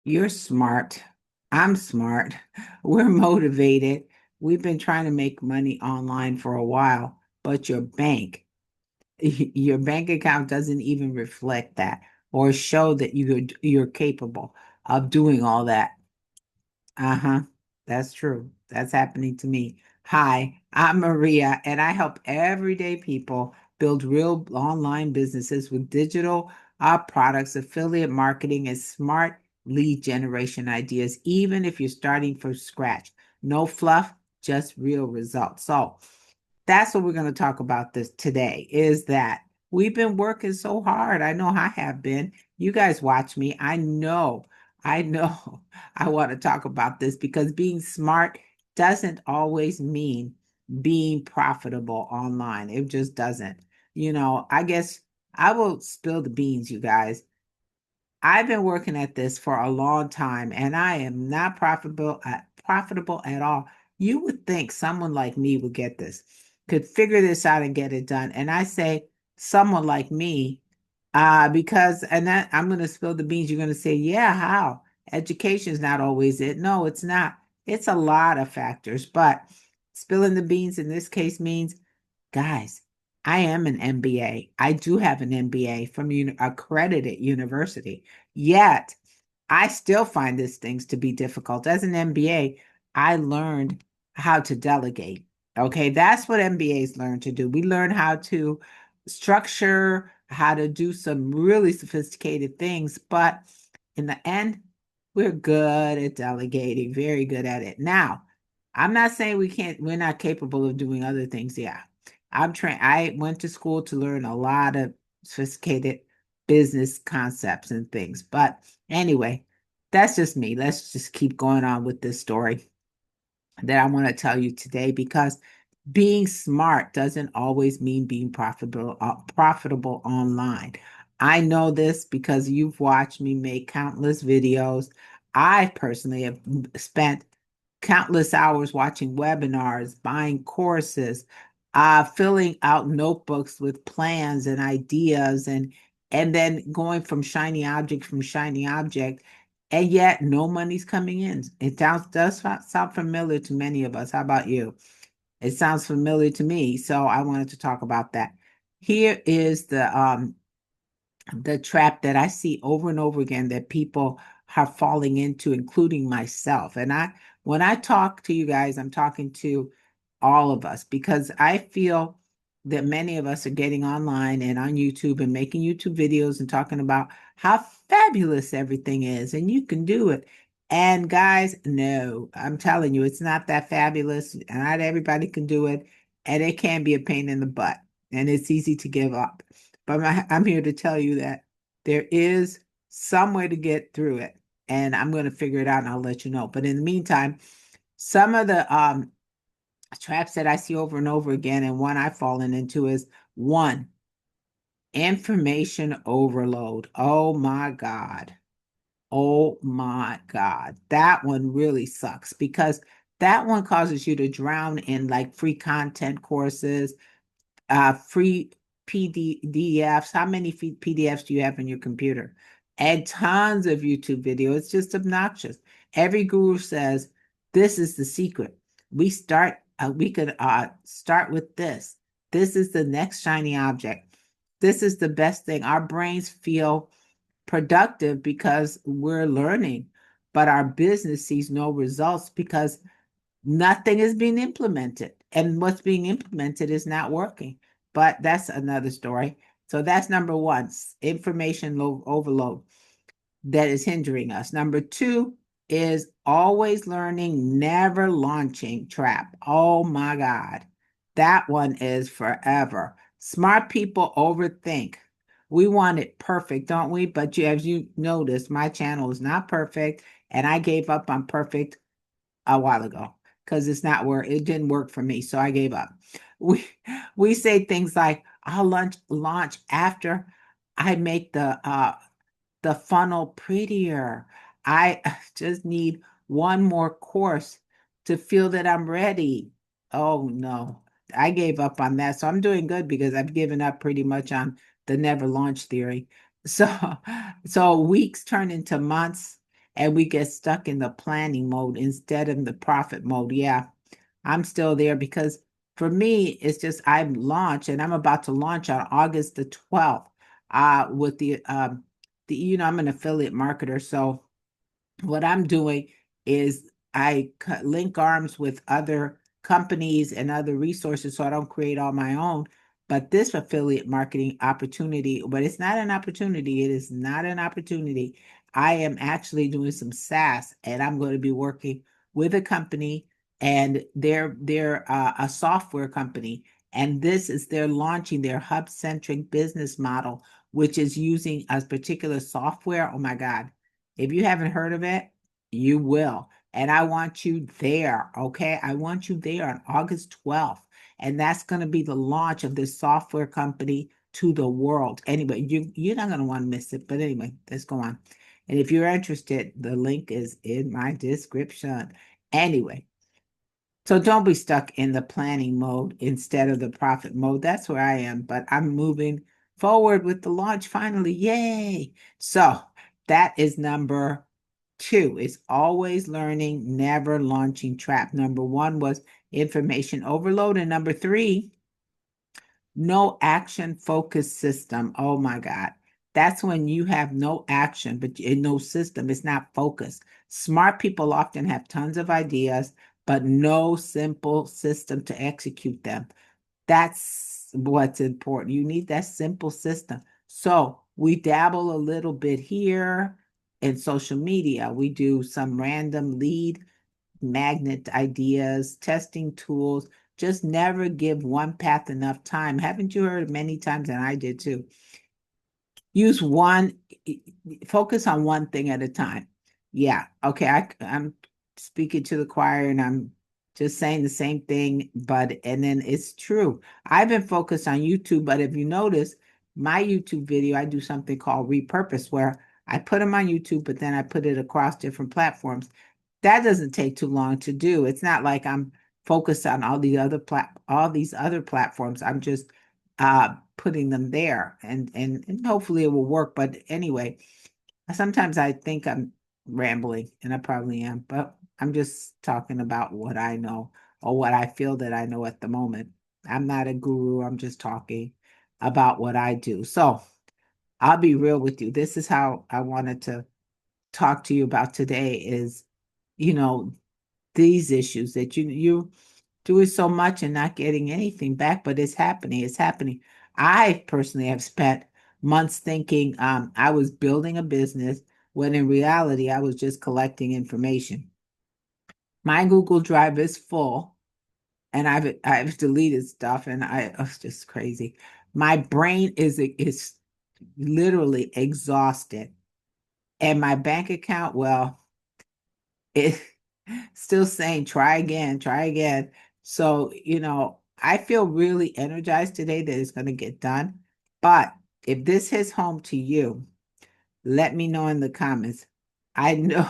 You're smart. I'm smart. We're motivated. We've been trying to make money online for a while, but your bank account doesn't even reflect that or show that you're capable of doing all that. Uh-huh. That's true. That's happening to me. Hi, I'm Maria, and I help everyday people build real online businesses with digital products, affiliate marketing, and smart lead generation ideas, even if you're starting from scratch. No fluff, just real results. So that's what we're going to talk about this today is that we've been working so hard. I know I have been. You guys watch me. I know I want to talk about this because being smart doesn't always mean being profitable online. It just doesn't. I guess I will spill the beans, you guys. I've been working at this for a long time and I am not profitable at all. You would think someone like me would get this, could figure this out and get it done. And I say someone like me, because and that I'm going to spill the beans. You're going to say, yeah, how? Education is not always it. No, it's not. It's a lot of factors, but spilling the beans in this case means, guys, I am an MBA. I do have an MBA from accredited university. Yet, I still find these things to be difficult. As an MBA, I learned how to delegate. Okay, that's what MBAs learn to do. We learn how to structure, how to do some really sophisticated things, but in the end, we're good at delegating, very good at it. Now, I'm not saying we're not capable of doing other things. Yeah. I went to school to learn a lot of sophisticated business concepts and things. But anyway, that's just me. Let's just keep going on with this story that I want to tell you today because being smart doesn't always mean being profitable online. I know this because you've watched me make countless videos. I personally have spent countless hours watching webinars, buying courses, filling out notebooks with plans and ideas, and then going from shiny object, and yet no money's coming in. It does sound familiar to many of us. How about you? It sounds familiar to me, so I wanted to talk about that. Here is the trap that I see over and over again that people are falling into, including myself. And when I talk to you guys, I'm talking to all of us because I feel that many of us are getting online and on YouTube and making YouTube videos and talking about how fabulous everything is and you can do it. And guys, no, I'm telling you, it's not that fabulous. Not everybody can do it. And it can be a pain in the butt. And it's easy to give up. But I'm here to tell you that there is some way to get through it. And I'm going to figure it out and I'll let you know. But in the meantime, some of the traps that I see over and over again, and one I've fallen into is one, information overload. Oh my God. Oh my God. That one really sucks because that one causes you to drown in like free content courses, free PDFs. How many PDFs do you have in your computer? And tons of YouTube video. It's just obnoxious. Every guru says this is the secret. We could start with this. This is the next shiny object. This is the best thing. Our brains feel productive because we're learning, but our business sees no results because nothing is being implemented. And what's being implemented is not working. But that's another story. So that's number one, information overload that is hindering us. Number two is always learning, never launching trap. Oh my God. That one is forever. Smart people overthink. We want it perfect, don't we? But as you notice, my channel is not perfect, and I gave up on perfect a while ago because it didn't work for me. So I gave up. We we say things like I'll launch after I make the funnel prettier. I just need one more course to feel that I'm ready. Oh no. I gave up on that. So I'm doing good because I've given up pretty much on the never launch theory. So so weeks turn into months and we get stuck in the planning mode instead of the profit mode. Yeah, I'm still there because for me, it's just I'm launched and I'm about to launch on August the 12th with I'm an affiliate marketer. So what I'm doing is I link arms with other companies and other resources so I don't create all my own. But this affiliate marketing opportunity, but it's not an opportunity. It is not an opportunity. I am actually doing some SaaS and I'm going to be working with a company and they're a software company. And this is they're launching their hub-centric business model, which is using a particular software. Oh my God. If you haven't heard of it, you will. And I want you there, okay? I want you there on August 12th. And that's going to be the launch of this software company to the world. Anyway, you're not going to want to miss it. But anyway, let's go on. And if you're interested, the link is in my description. Anyway, so don't be stuck in the planning mode instead of the profit mode. That's where I am, but I'm moving forward with the launch finally. Yay. So that is number two. It's always learning, never launching trap. Number one was information overload. And number three, no action focused system. Oh my God. That's when you have no action, but no system. It's not focused. Smart people often have tons of ideas, but no simple system to execute them. That's what's important. You need that simple system. So we dabble a little bit here in social media. We do some random lead magnet ideas, testing tools. Just never give one path enough time. Haven't you heard many times, and I did too? Use one, focus on one thing at a time. Yeah. Okay. I'm speaking to the choir and I'm just saying the same thing, and then it's true. I've been focused on YouTube, but if you notice my YouTube video, I do something called repurpose where I put them on YouTube, but then I put it across different platforms. That doesn't take too long to do. It's not like I'm focused on all these other platforms. I'm just putting them there and hopefully it will work. But anyway, sometimes I think I'm rambling and I probably am, but I'm just talking about what I know or what I feel that I know at the moment. I'm not a guru, I'm just talking about what I do. So I'll be real with you. This is how I wanted to talk to you about today is, you know, these issues that you doing so much and not getting anything back, but it's happening. It's happening. I personally have spent months thinking I was building a business when in reality I was just collecting information. My Google Drive is full and I've deleted stuff and it's just crazy. My brain is literally exhausted. And my bank account, well, it still saying try again, try again. So, I feel really energized today that it's going to get done. But if this hits home to you, let me know in the comments. I know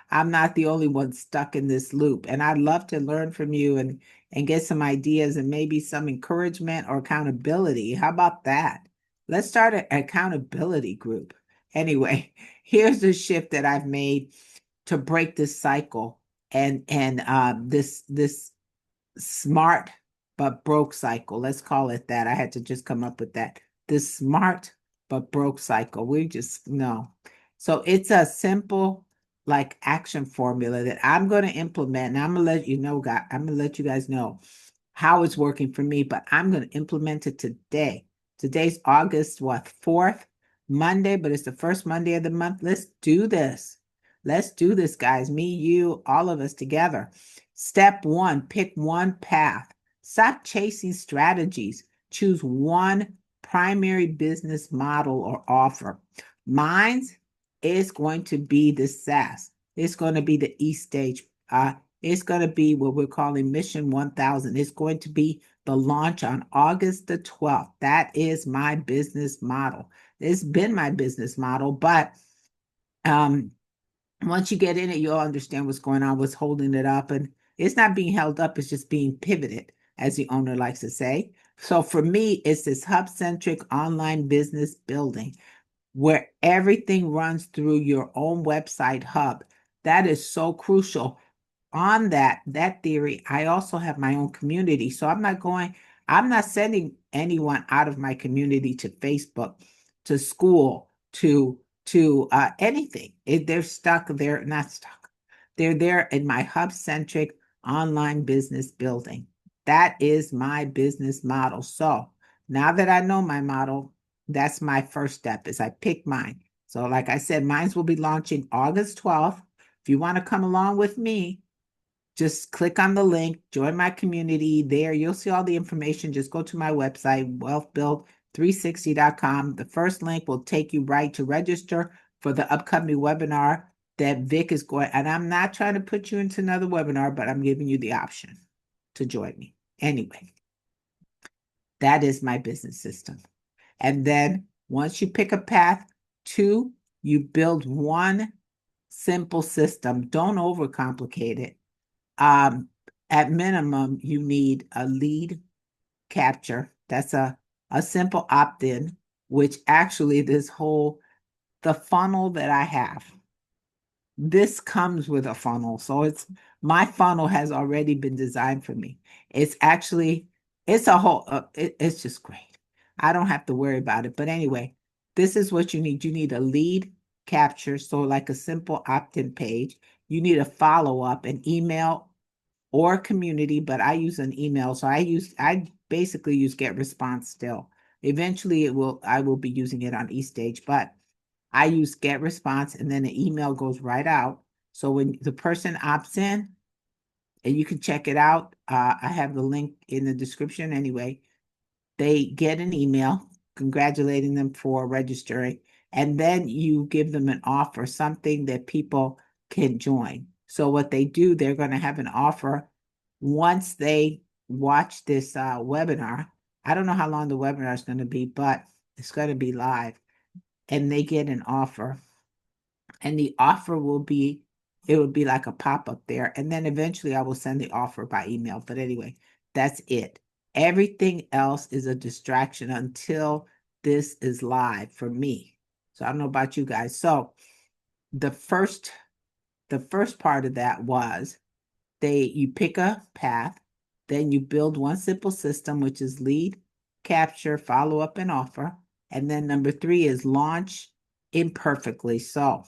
I'm not the only one stuck in this loop, and I'd love to learn from you and get some ideas and maybe some encouragement or accountability. How about that? Let's start an accountability group. Anyway, here's the shift that I've made to break this cycle and this smart but broke cycle. Let's call it that. I had to just come up with that. This smart but broke cycle. We just know. So it's a simple like action formula that I'm going to implement. And I'm gonna let you know, guys. I'm gonna let you guys know how it's working for me, but I'm going to implement it today. Today's August, what, 4th, Monday, but it's the first Monday of the month. Let's do this. Let's do this, guys. Me, you, all of us together. Step one, pick one path. Stop chasing strategies. Choose one primary business model or offer. Mine's is going to be the SaaS. It's going to be the E-Stage. It's going to be what we're calling Mission 1000. It's going to be the launch on August the 12th. That is my business model. It's been my business model, but once you get in it, you'll understand what's going on, what's holding it up. And it's not being held up, it's just being pivoted, as the owner likes to say. So for me, it's this hub-centric online business building. where everything runs through your own website hub. That is so crucial. On that theory, I also have my own community. So I'm not sending anyone out of my community to Facebook, to school, to anything. They're stuck, they're not stuck. They're there in my hub-centric online business building. That is my business model. So now that I know my model, that's my first step is I pick mine. So like I said, mine will be launching August 12th. If you want to come along with me, just click on the link, join my community there. You'll see all the information. Just go to my website, wealthbuild360.com. The first link will take you right to register for the upcoming webinar that Vic is going. And I'm not trying to put you into another webinar, but I'm giving you the option to join me. Anyway, that is my business system. And then once you pick a path, two, you build one simple system. Don't overcomplicate it. At minimum, you need a lead capture. That's a simple opt-in, which actually the funnel that I have, this comes with a funnel. So my funnel has already been designed for me. It's actually, it's a whole, it's just great. I don't have to worry about it. But anyway, this is what you need. You need a lead capture. So like a simple opt-in page. You need a follow-up, an email or community, but I use an email. So I basically use GetResponse still. Eventually I will be using it on eStage, but I use GetResponse and then the email goes right out. So when the person opts in, and you can check it out, I have the link in the description anyway. They get an email congratulating them for registering, and then you give them an offer, something that people can join. So what they do, they're going to have an offer once they watch this webinar. I don't know how long the webinar is going to be, but it's going to be live, and they get an offer, and the offer will be, it will be like a pop-up there, and then eventually I will send the offer by email. But anyway, that's it. Everything else is a distraction until this is live for me. So I don't know about you guys. So the first part of that was you pick a path, then you build one simple system, which is lead, capture, follow up, and offer. And then number 3 is launch imperfectly. So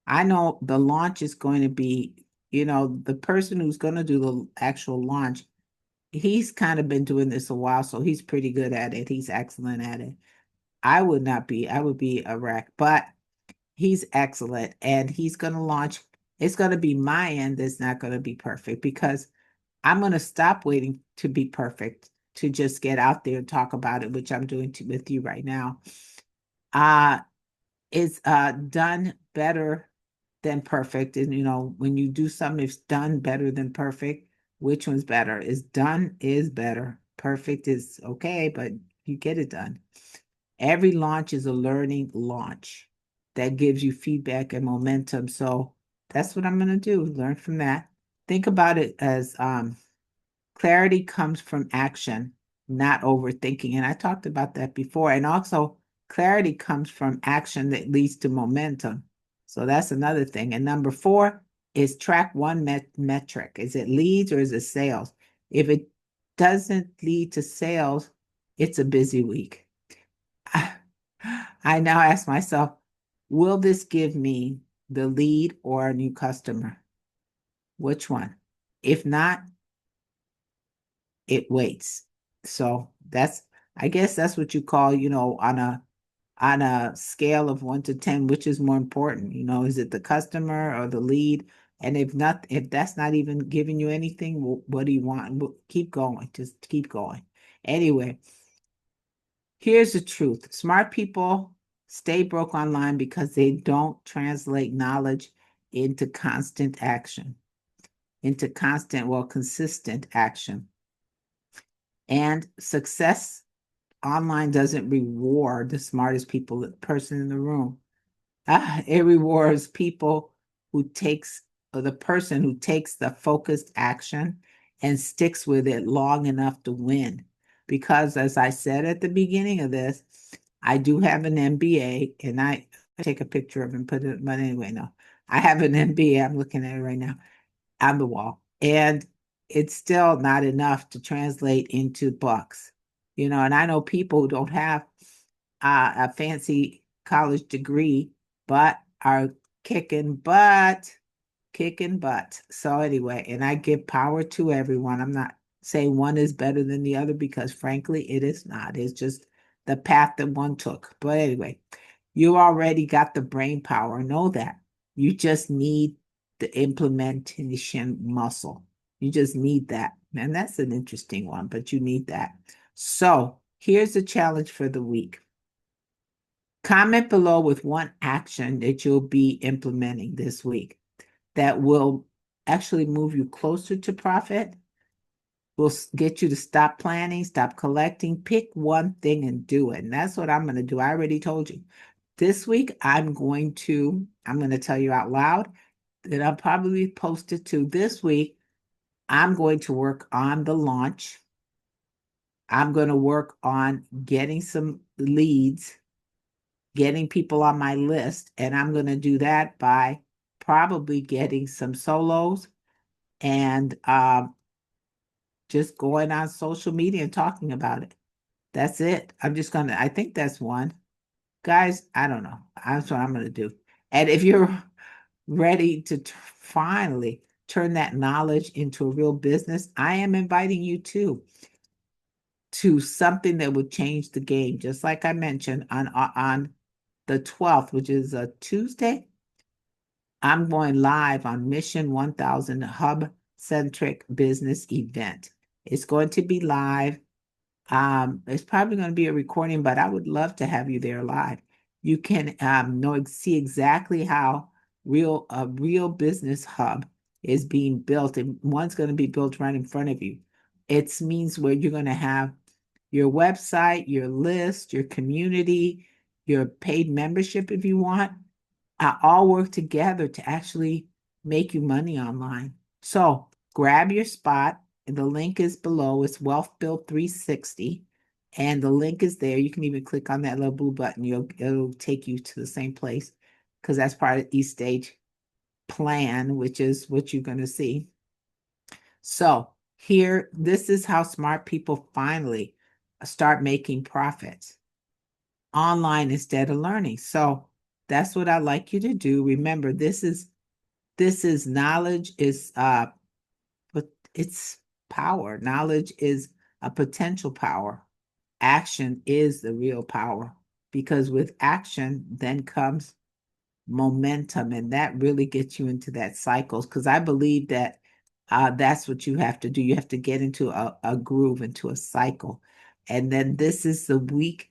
I know the launch is going to be, the person who's going to do the actual launch, he's kind of been doing this a while, so he's pretty good at it. He's excellent at it. I would not be, I would be a wreck, but he's excellent and he's going to launch. It's going to be my end that's not going to be perfect because I'm going to stop waiting to be perfect to just get out there and talk about it, which I'm doing with you right now. It's done better than perfect. And when you do something, it's done better than perfect. Which one's better? Is done is better. Perfect is okay, but you get it done. Every launch is a learning launch that gives you feedback and momentum. So that's what I'm going to do. Learn from that. Think about it as clarity comes from action, not overthinking. And I talked about that before. And also, clarity comes from action that leads to momentum. So that's another thing. And number 4 is track one metric. Is it leads or is it sales? If it doesn't lead to sales, it's a busy week. I now ask myself, will this give me the lead or a new customer? Which one? If not, it waits. So I guess that's what you call, on a scale of 1 to 10, which is more important? Is it the customer or the lead? And if that's not even giving you anything, what do you want? Keep going. Just keep going. Anyway, here's the truth. Smart people stay broke online because they don't translate knowledge into consistent action. Consistent action. And success online doesn't reward the smartest person in the room. It rewards the person who takes the focused action and sticks with it long enough to win. Because as I said at the beginning of this, I do have an MBA, and I take a picture of it and put it, but anyway, no. I have an MBA. I'm looking at it right now on the wall. And it's still not enough to translate into bucks. And I know people who don't have a fancy college degree, but are kicking butt, kicking butt. So anyway, and I give power to everyone. I'm not saying one is better than the other because frankly, it is not. It's just the path that one took. But anyway, you already got the brain power. Know that. You just need the implementation muscle. You just need that. And that's an interesting one, but you need that. So here's the challenge for the week. Comment below with one action that you'll be implementing this week that will actually move you closer to profit, will get you to stop planning, stop collecting, pick one thing and do it. And that's what I'm going to do. I already told you. This week, I'm going to tell you out loud that I'll probably post it to this week. I'm going to work on the launch. I'm going to work on getting some leads, getting people on my list. And I'm going to do that by probably getting some solos and just going on social media and talking about it. That's it. I think that's one. Guys, I don't know. That's what I'm going to do. And if you're ready to finally turn that knowledge into a real business, I am inviting you to something that will change the game. Just like I mentioned on the 12th, which is a Tuesday, I'm going live on Mission 1000 Hub Centric Business Event. It's going to be live. It's probably going to be a recording, but I would love to have you there live. You can see exactly how a real business hub is being built, and one's going to be built right in front of you. It means where you're going to have your website, your list, your community, your paid membership if you want, all work together to actually make you money online. So grab your spot. The link is below. It's Wealth Build 360. And the link is there. You can even click on that little blue button. It'll take you to the same place because that's part of East Stage plan, which is what you're going to see. So here, this is how smart people finally start making profits online instead of learning. So that's what I'd like you to do. Remember, this is knowledge is but it's power. Knowledge is a potential power. Action is the real power because with action then comes momentum, and that really gets you into that cycles because I believe that that's what you have to do. You have to get into a groove, into a cycle. And then this is the week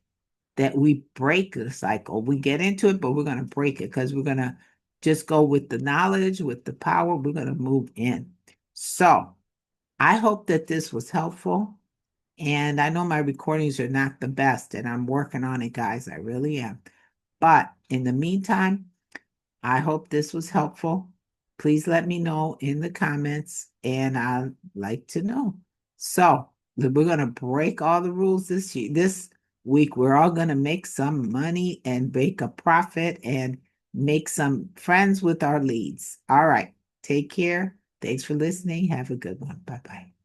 that we break the cycle. We get into it, but we're going to break it because we're going to just go with the knowledge, with the power. We're going to move in. So I hope that this was helpful. And I know my recordings are not the best, and I'm working on it, guys. I really am. But in the meantime, I hope this was helpful. Please let me know in the comments, and I'd like to know. So we're going to break all the rules this week. We're all going to make some money and make a profit and make some friends with our leads. All right. Take care. Thanks for listening. Have a good one. Bye-bye.